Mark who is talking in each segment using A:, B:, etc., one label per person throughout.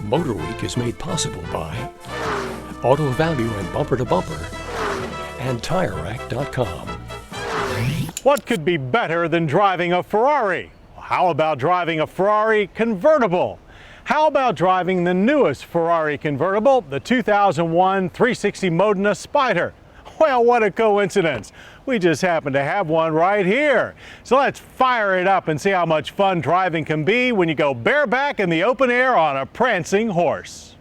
A: MotorWeek is made possible by Auto Value and Bumper to Bumper and TireRack.com.
B: What could be better than driving a Ferrari? How about driving a Ferrari convertible? How about driving the newest Ferrari convertible, the 2001 360 Modena Spider? Well, what a coincidence. We just happen to have one right here. So let's fire it up and see how much fun driving can be when you go bareback in the open air on a prancing horse.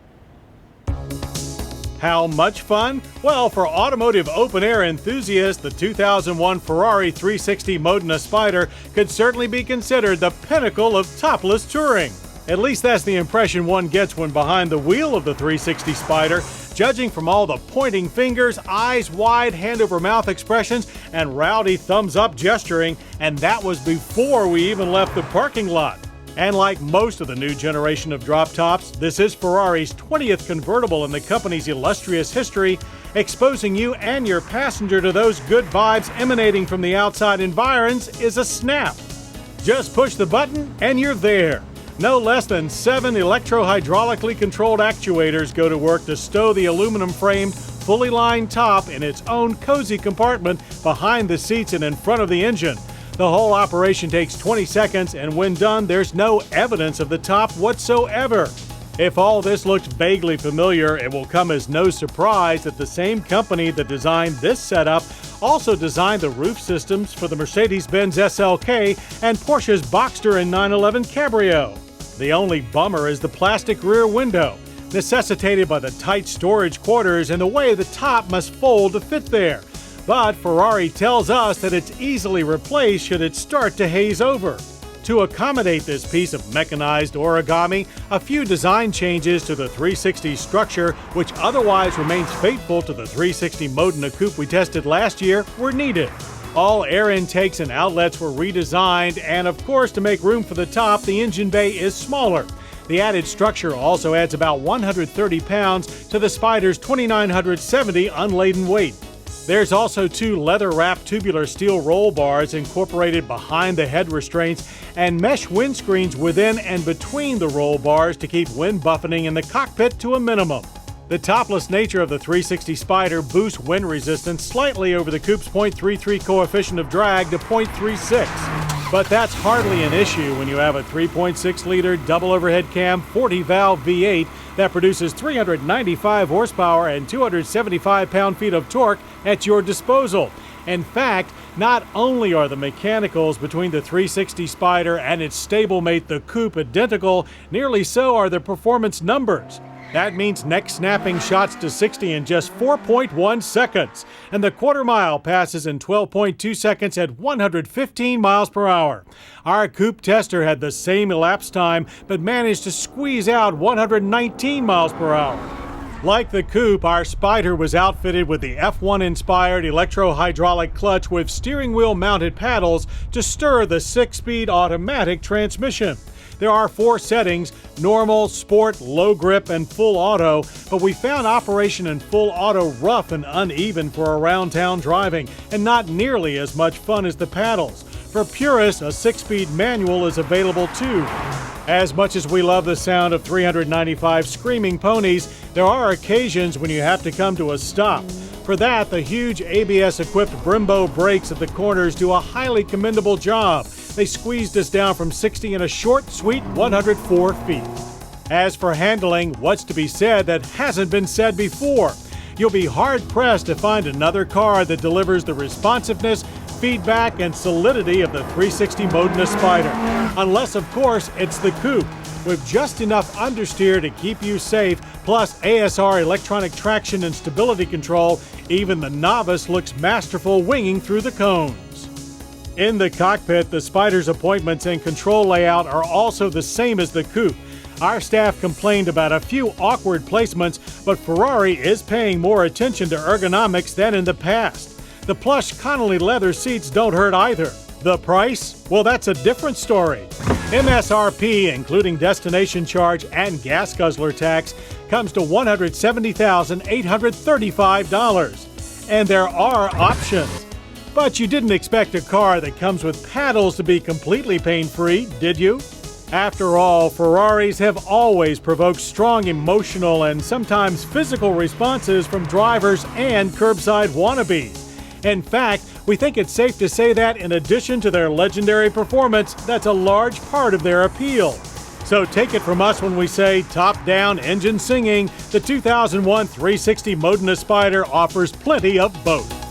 B: How much fun? Well, for automotive open-air enthusiasts, the 2001 Ferrari 360 Modena Spider could certainly be considered the pinnacle of topless touring. At least that's the impression one gets when behind the wheel of the 360 Spider, judging from all the pointing fingers, eyes wide, hand-over-mouth expressions, and rowdy thumbs-up gesturing, and that was before we even left the parking lot. And like most of the new generation of drop-tops, this is Ferrari's 20th convertible in the company's illustrious history, exposing you and your passenger to those good vibes emanating from the outside environs is a snap. Just push the button and you're there. No less than 7 electro-hydraulically controlled actuators go to work to stow the aluminum-framed, fully lined top in its own cozy compartment behind the seats and in front of the engine. The whole operation takes 20 seconds, and when done, there's no evidence of the top whatsoever. If all this looks vaguely familiar, it will come as no surprise that the same company that designed this setup also designed the roof systems for the Mercedes-Benz SLK and Porsche's Boxster and 911 Cabrio. The only bummer is the plastic rear window, necessitated by the tight storage quarters and the way the top must fold to fit there. But Ferrari tells us that it's easily replaced should it start to haze over. To accommodate this piece of mechanized origami, a few design changes to the 360 structure, which otherwise remains faithful to the 360 Modena coupe we tested last year, were needed. All air intakes and outlets were redesigned, and of course, to make room for the top, the engine bay is smaller. The added structure also adds about 130 pounds to the Spider's 2,970 unladen weight. There's also 2 leather-wrapped tubular steel roll bars incorporated behind the head restraints and mesh windscreens within and between the roll bars to keep wind buffeting in the cockpit to a minimum. The topless nature of the 360 Spider boosts wind resistance slightly over the coupe's .33 coefficient of drag to .36. But that's hardly an issue when you have a 3.6-liter double overhead cam 40-valve V8 that produces 395 horsepower and 275 pound-feet of torque at your disposal. In fact, not only are the mechanicals between the 360 Spider and its stablemate the coupe identical, nearly so are the performance numbers. That means neck-snapping shots to 60 in just 4.1 seconds, and the quarter-mile passes in 12.2 seconds at 115 miles per hour. Our coupe tester had the same elapsed time, but managed to squeeze out 119 miles per hour. Like the coupe, our Spider was outfitted with the F1-inspired electro-hydraulic clutch with steering wheel-mounted paddles to stir the 6-speed automatic transmission. There are 4 settings: normal, sport, low grip, and full auto, but we found operation in full auto rough and uneven for around-town driving, and not nearly as much fun as the paddles. For purists, a 6-speed manual is available too. As much as we love the sound of 395 screaming ponies, there are occasions when you have to come to a stop. For that, the huge ABS-equipped Brembo brakes at the corners do a highly commendable job. They squeezed us down from 60 in a short, sweet 104 feet. As for handling, what's to be said that hasn't been said before? You'll be hard-pressed to find another car that delivers the responsiveness, feedback, and solidity of the 360 Modena Spider. Unless, of course, it's the coupe, with just enough understeer to keep you safe, plus ASR electronic traction and stability control. Even the novice looks masterful winging through the cones. In the cockpit, the Spider's appointments and control layout are also the same as the coupe. Our staff complained about a few awkward placements, but Ferrari is paying more attention to ergonomics than in the past. The plush Connolly leather seats don't hurt either. The price? Well, that's a different story. MSRP, including destination charge and gas guzzler tax, comes to $170,835. And there are options. But you didn't expect a car that comes with paddles to be completely pain-free, did you? After all, Ferraris have always provoked strong emotional and sometimes physical responses from drivers and curbside wannabes. In fact, we think it's safe to say that in addition to their legendary performance, that's a large part of their appeal. So take it from us when we say top-down engine singing, the 2001 360 Modena Spider offers plenty of both.